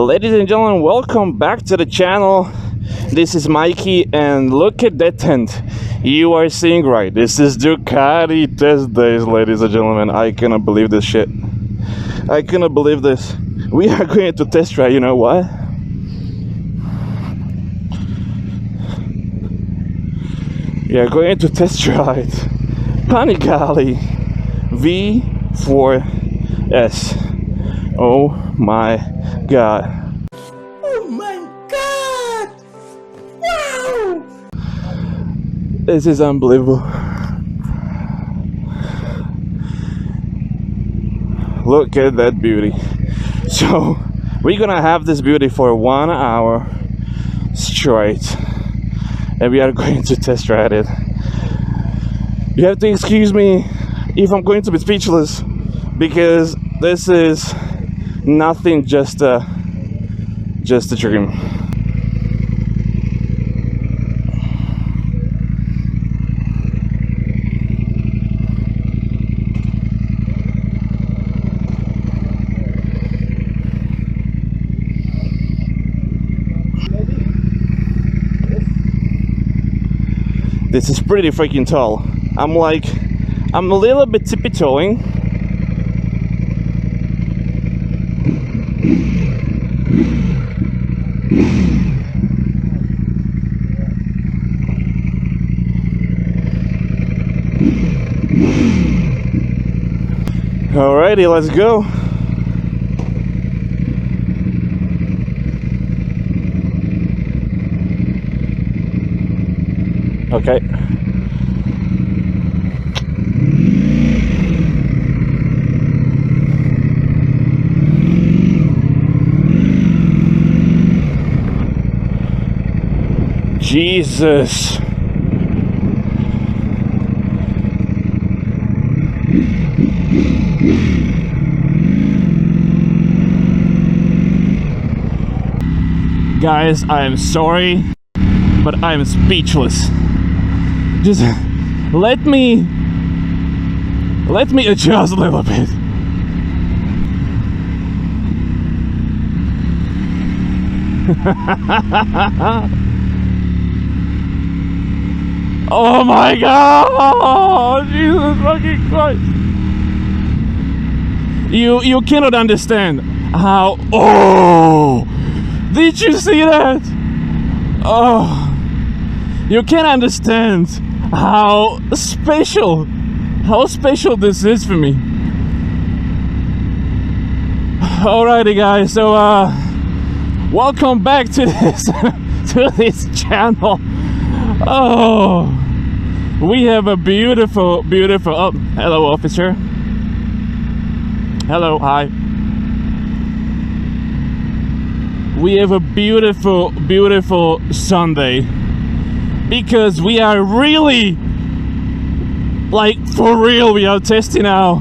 Ladies and gentlemen, welcome back to the channel. This is Mikey, and look at that tent. You are seeing right. This is Ducati test days, ladies and gentlemen. I cannot believe this shit. I cannot believe this. We are going to test ride, you know what? We are going to test ride Panigale V4S. Oh my god. Oh my god! Wow! This is unbelievable. Look at that beauty. So we're gonna have this beauty for 1 hour straight, and we are going to test ride it. You have to excuse me if I'm going to be speechless, because this is nothing, just a dream. This is pretty freaking tall. I'm a little bit tippy-toeing. Alrighty, let's go. Okay. Jesus. Guys, I am sorry, but I am speechless. Just let me adjust a little bit. Oh my god! Jesus fucking Christ! You cannot understand how. Oh! Did you see that? Oh! You can't understand how special this is for me. Alrighty, guys. So welcome back to this channel. Oh, we have a beautiful. Oh, hello, officer. Hello, hi. We have a beautiful Sunday, because we are really, like, for real, we are testing out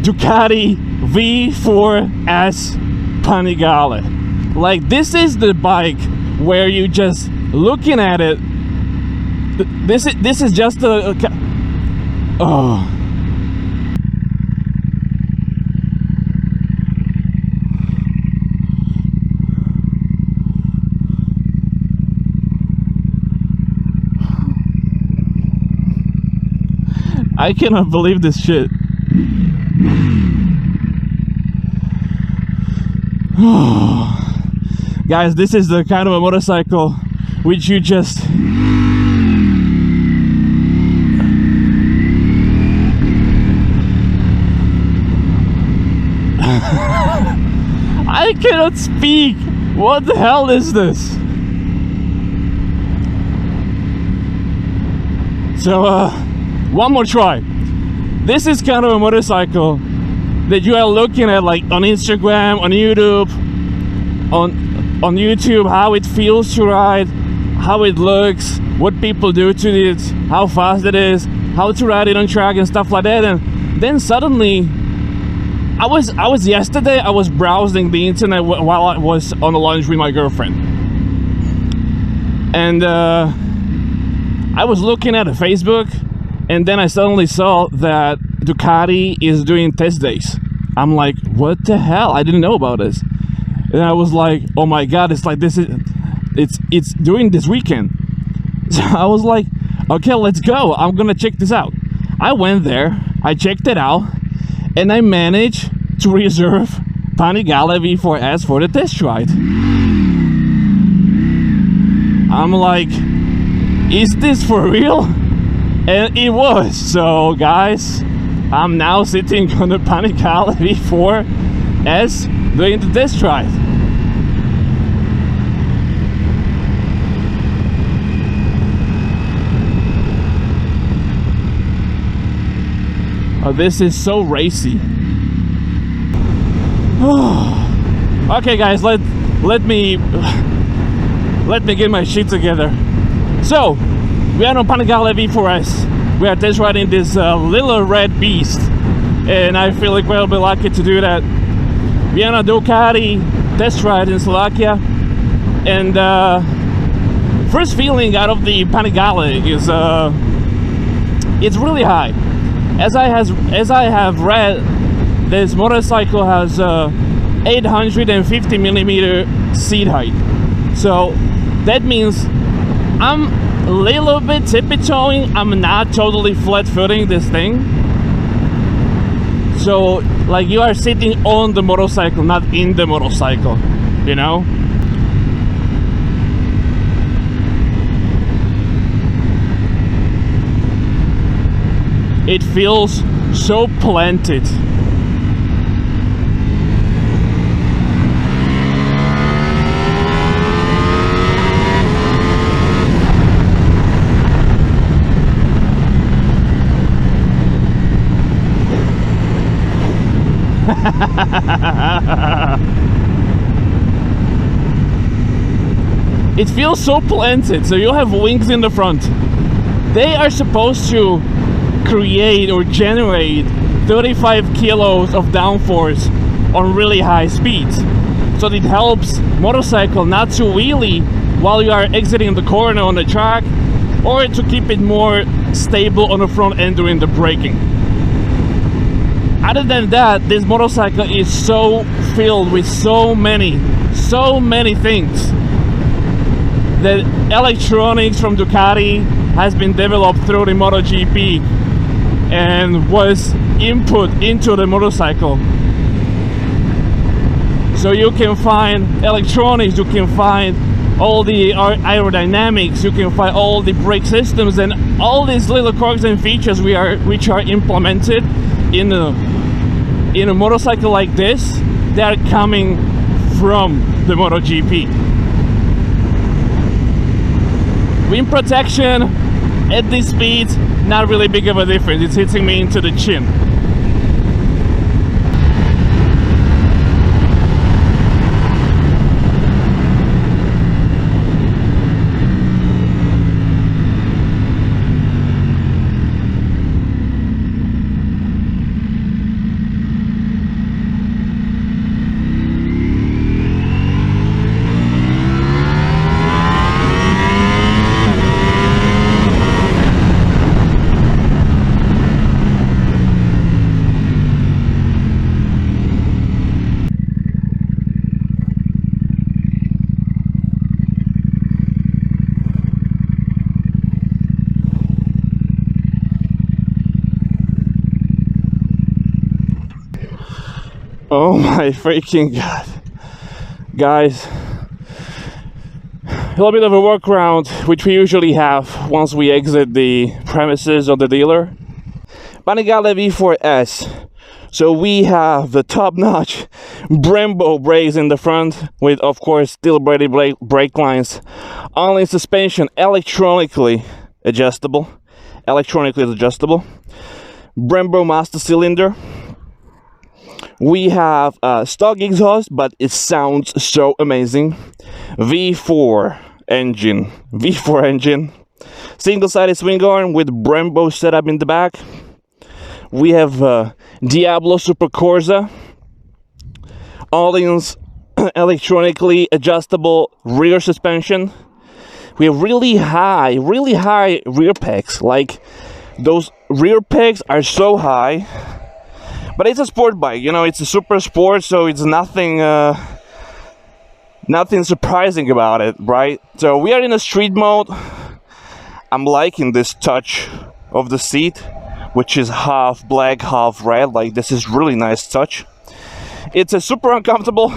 Ducati V4S Panigale. Like, this is the bike where you just looking at it. This is just a oh. I cannot believe this shit. Guys, this is the kind of a motorcycle which you just I cannot speak. What the hell is this? So one more try. This is kind of a motorcycle that you are looking at, like, on Instagram, on YouTube, on YouTube, how it feels to ride, how it looks, what people do to it, how fast it is, how to ride it on track and stuff like that. And then suddenly I was yesterday I was browsing the internet while I was on the lunch with my girlfriend, and I was looking at Facebook, and then I suddenly saw that Ducati is doing test days. I'm like, what the hell? I didn't know about this. And I was like, oh my god, it's like it's during this weekend. So I was like, okay, let's go, I'm gonna check this out. I went there, I checked it out, and I managed to reserve Panigale V4S for the test ride. I'm like, is this for real? And it was. So guys, I'm now sitting on the Panigale V4S doing the test ride. Oh, this is so racy. Okay guys, let me get my shit together. So we are on Panigale V4S. We are test riding this little red beast, and I feel incredibly lucky to do that. We are on a Ducati test ride in Slovakia, and first feeling out of the Panigale is it's really high. As I have read, this motorcycle has 850 millimeter seat height. So that means I'm a little bit tippy-toeing. I'm not totally flat-footing this thing. So like you are sitting on the motorcycle, not in the motorcycle, you know? It feels so planted. It feels so planted. So you have wings in the front. They are supposed to create or generate 35 kilos of downforce on really high speeds. So it helps motorcycle not to wheelie while you are exiting the corner on the track, or to keep it more stable on the front end during the braking. Other than that, this motorcycle is so filled with so many things. The electronics from Ducati has been developed through the MOTOGP and was input into the motorcycle. So you can find electronics, you can find all the aerodynamics, you can find all the brake systems, and all these little quirks and features which are implemented in a motorcycle like this. They are coming from the MotoGP. Wind protection at this speed, not really big of a difference. It's hitting me into the chin. Oh my freaking god. Guys, a little bit of a workaround, which we usually have once we exit the premises of the dealer. Panigale V4S. So we have the top-notch Brembo brakes in the front with, of course, steel braided brake lines. Only suspension, electronically adjustable. Brembo master cylinder. We have stock exhaust, but it sounds so amazing. V4 engine. Single-sided swing arm with Brembo setup in the back. We have Diablo Super Corsa. All-ins electronically adjustable rear suspension. We have really high rear pegs. Like, those rear pegs are so high. But it's a sport bike, you know, it's a super sport, so it's nothing Nothing surprising about it, right? So we are in a street mode. I'm liking this touch of the seat, which is half black, half red. Like, this is really nice touch. It's a super uncomfortable.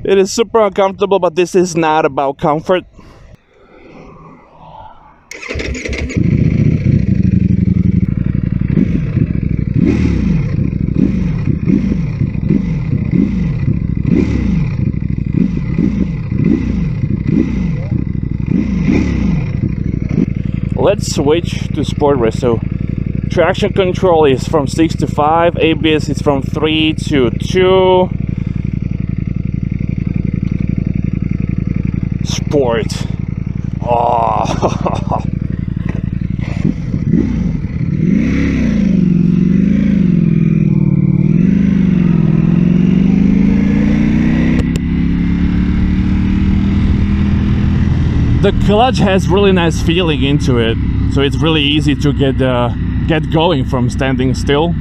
It is super uncomfortable, but this is not about comfort. Let's switch to sport race. So traction control is from 6 to 5, ABS is from 3 to 2. Sport. Oh. The clutch has really nice feeling into it, so it's really easy to get going from standing still.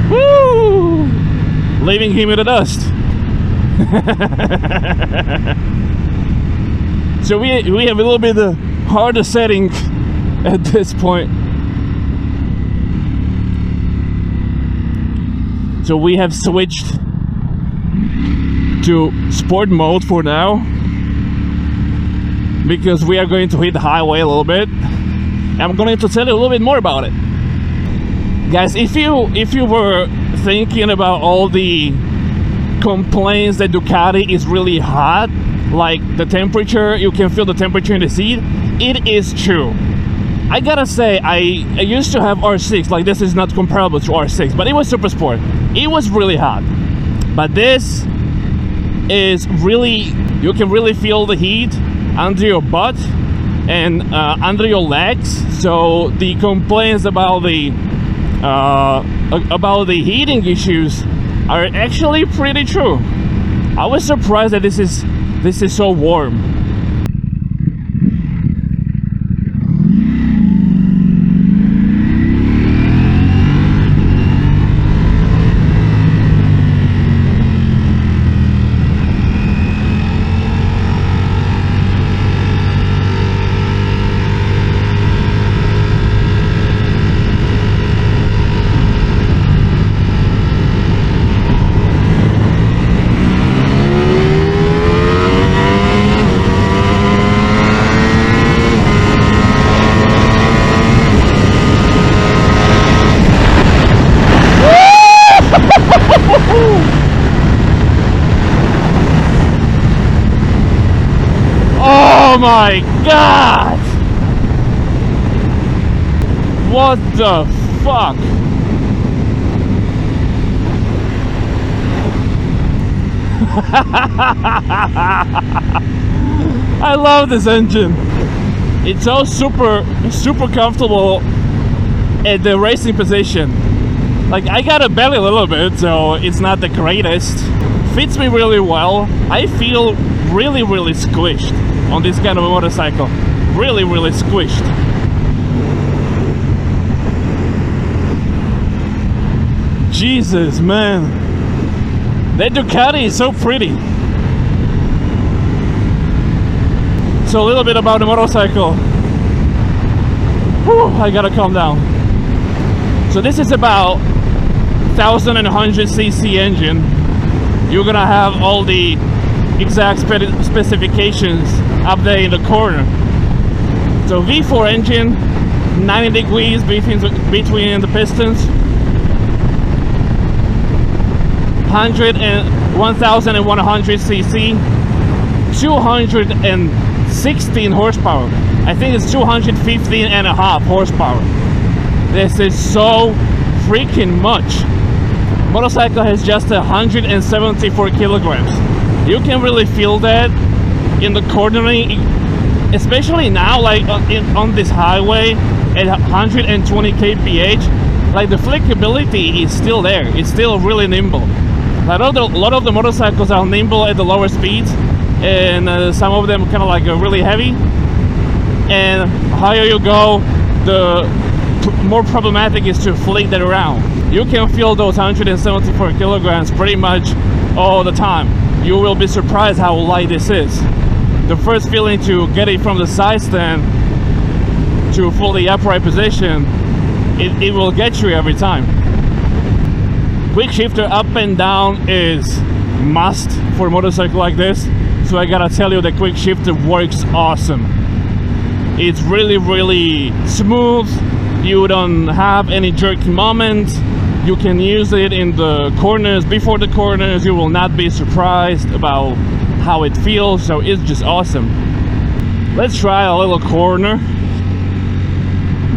Woo! Leaving him in the dust. So we have a little bit harder setting at this point. So we have switched to sport mode for now, because we are going to hit the highway a little bit. I'm going to tell you a little bit more about it. Guys, if you were thinking about all the complaints that Ducati is really hot, like the temperature, you can feel the temperature in the seat, it is true. I gotta say, I used to have R6, like this is not comparable to R6, but it was super sport. It was really hot. But this is really, you can really feel the heat under your butt and under your legs. So the complaints about the heating issues are actually pretty true. I was surprised that this is so warm. Oh my god! What the fuck? I love this engine. It's so super comfortable at the racing position. Like, I got a belly a little bit, so it's not the greatest. Fits me really well. I feel really squished on this kind of a motorcycle. Really squished. Jesus, man. That Ducati is so pretty. So a little bit about the motorcycle. Whew, I gotta calm down. So this is about 1100cc engine. You're gonna have all the exact specifications up there in the corner. So V4 engine, 90 degrees between the pistons, 1100 cc, 216 horsepower. I think it's 215 and a half horsepower. This is so freaking much. Motorcycle has just 174 kilograms. You can really feel that in the cornering, especially now, like on this highway at 120 kph. Like, the flexibility is still there. It's still really nimble. Like, a lot of the motorcycles are nimble at the lower speeds, and some of them kind of like really heavy. and higher you go, the more problematic is to fling that around. You can feel those 174 kilograms pretty much all the time. You will be surprised how light this is. The first feeling to get it from the side stand to fully upright position, it will get you every time. Quick shifter up and down is must for a motorcycle like this, so I gotta tell you the quick shifter works awesome. It's really smooth. You don't have any jerky moments. You can use it in the corners, before the corners. You will not be surprised about how it feels, so it's just awesome. Let's try a little corner,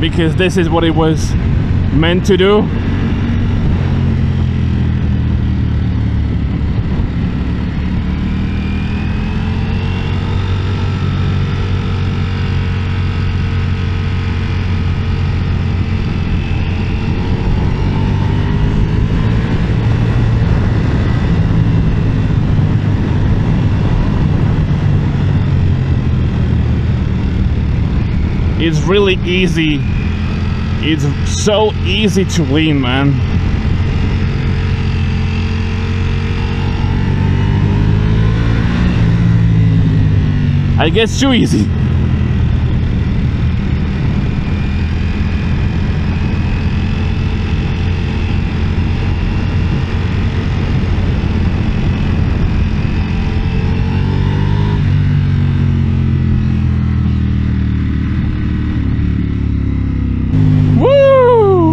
because this is what it was meant to do. It's really easy. It's so easy to lean, man. I guess too easy.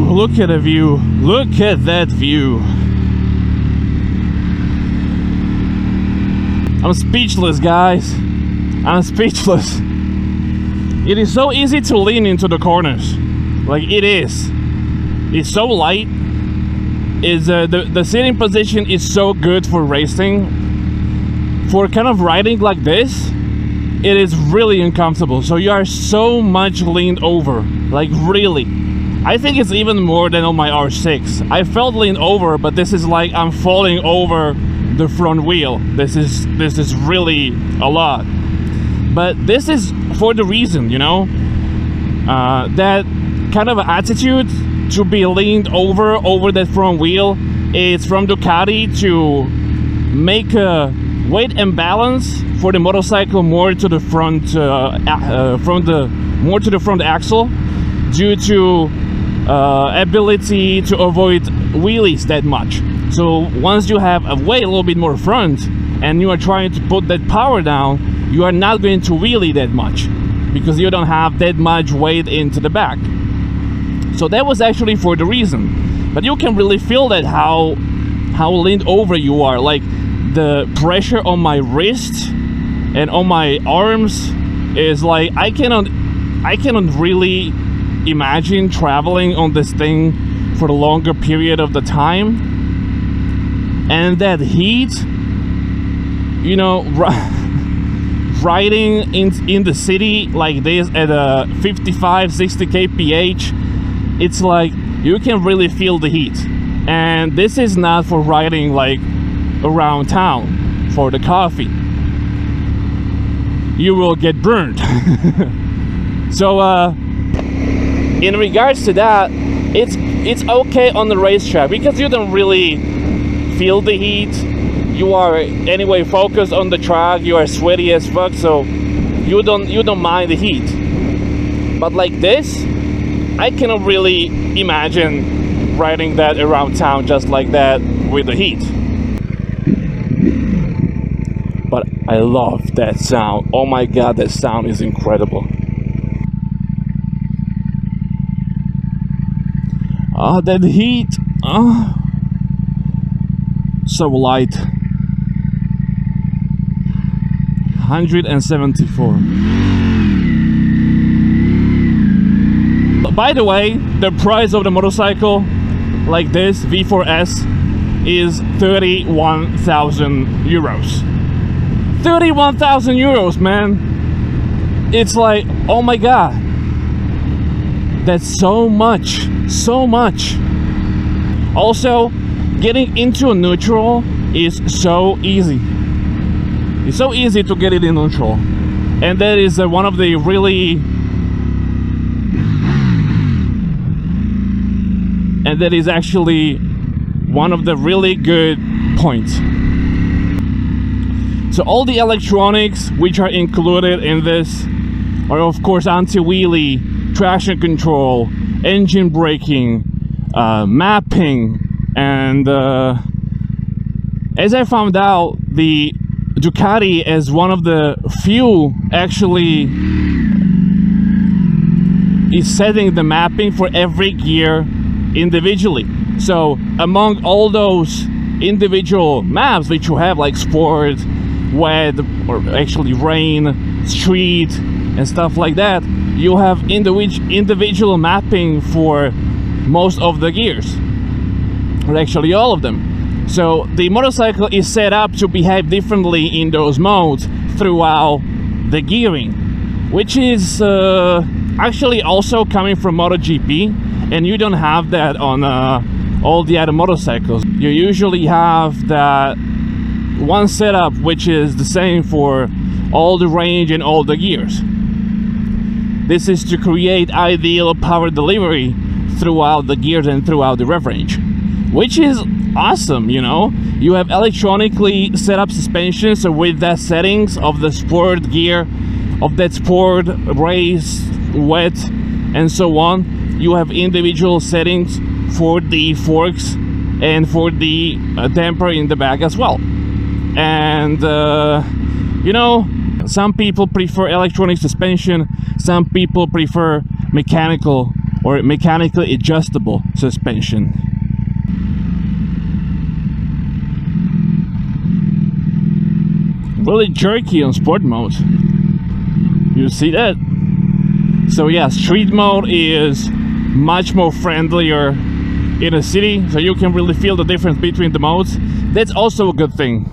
Look at the view. Look at that view. I'm speechless, guys. I'm speechless. It is so easy to lean into the corners. Like, it is. It's so light. The sitting position is so good for racing. For kind of riding like this, it is really uncomfortable. So you are so much leaned over. Like, really. I think it's even more than on my R6. I felt leaned over, but this is like I'm falling over the front wheel. This is really a lot. But this is for the reason, you know, that kind of attitude to be leaned over that front wheel. It's from Ducati to make a weight imbalance for the motorcycle more to the front, more to the front axle, due to ability to avoid wheelies that much. So once you have a weight a little bit more front and you are trying to put that power down, you are not going to wheelie that much because you don't have that much weight into the back. So that was actually for the reason. But you can really feel that how leaned over you are. Like, the pressure on my wrist and on my arms is like, I cannot really imagine traveling on this thing for a longer period of the time. And that heat, you know, riding in the city like this at a 55-60 kph, it's like you can really feel the heat. And this is not for riding like around town for the coffee. You will get burned. So in regards to that, it's okay on the racetrack because you don't really feel the heat. You are anyway focused on the track. You are sweaty as fuck, so you don't mind the heat. But like this, I cannot really imagine riding that around town just like that with the heat. But I love that sound. Oh my god, that sound is incredible. That heat, so light. 174. By the way, the price of the motorcycle like this V4S is 31,000 euros. 31,000 euros, man. It's like, oh my god, that's so much. So much. Also, getting into a neutral is so easy. It's so easy to get it in neutral, and that is one of the really and that is actually one of the really good points. So all the electronics which are included in this are of course anti-wheelie, traction control, engine braking, mapping, and as I found out, the Ducati is one of the few actually is setting the mapping for every gear individually. So among all those individual maps which you have, like sport, wet, or actually rain, street, and stuff like that, you have individual mapping for most of the gears, or actually all of them. So the motorcycle is set up to behave differently in those modes throughout the gearing, which is actually also coming from MotoGP, and you don't have that on all the other motorcycles. You usually have that one setup which is the same for all the range and all the gears. This is to create ideal power delivery throughout the gears and throughout the rev range, which is awesome. You know, you have electronically set up suspension, so with that settings of the sport gear, of that sport, race, wet, and so on, you have individual settings for the forks and for the damper in the back as well. And you know, some people prefer electronic suspension, some people prefer mechanical or mechanically adjustable suspension. Really jerky on sport mode. You see that? So yeah, street mode is much more friendlier in a city, so you can really feel the difference between the modes. That's also a good thing.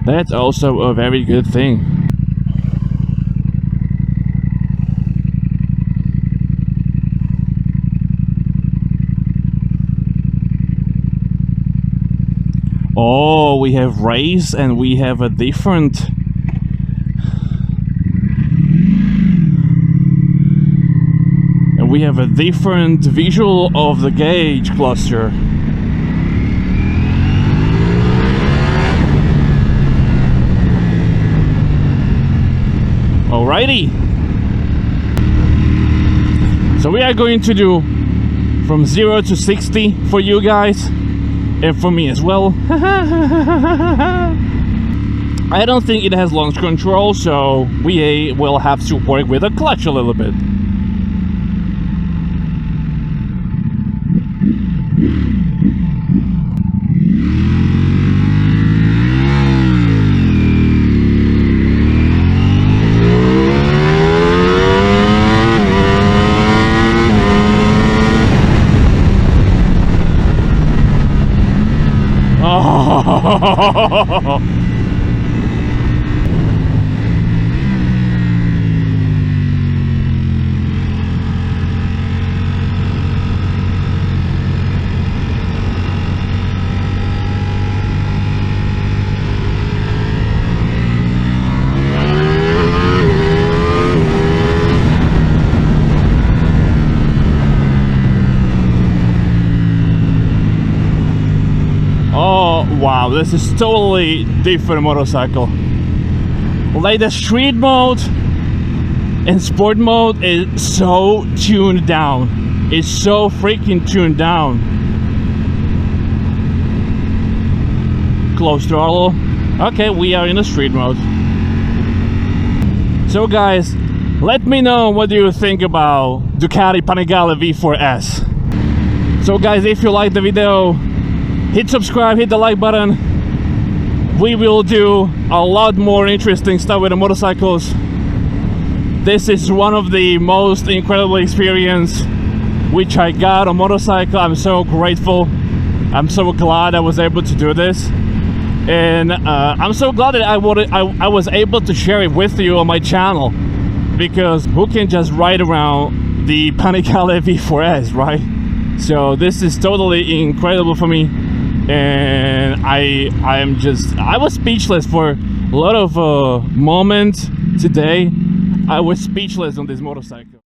That's also a very good thing. Oh, we have race and we have a different visual of the gauge cluster. Alrighty. So we are going to do from 0 to 60 for you guys. And for me as well. I don't think it has launch control, so we will have to work with the clutch a little bit. Wow, this is totally different motorcycle. Like the street mode and sport mode is so tuned down. It's so freaking tuned down. Close throttle. Okay, we are in the street mode. So guys, let me know what do you think about Ducati Panigale V4S. So guys, if you like the video, hit subscribe, hit the like button. We will do a lot more interesting stuff with the motorcycles. This is one of the most incredible experience which I got on motorcycle. I'm so grateful. I'm so glad I was able to do this. And I'm so glad that I was able to share it with you on my channel. Because who can just ride around the Panigale V4S, right? So this is totally incredible for me. And I was speechless for a lot of moments today. I was speechless on this motorcycle.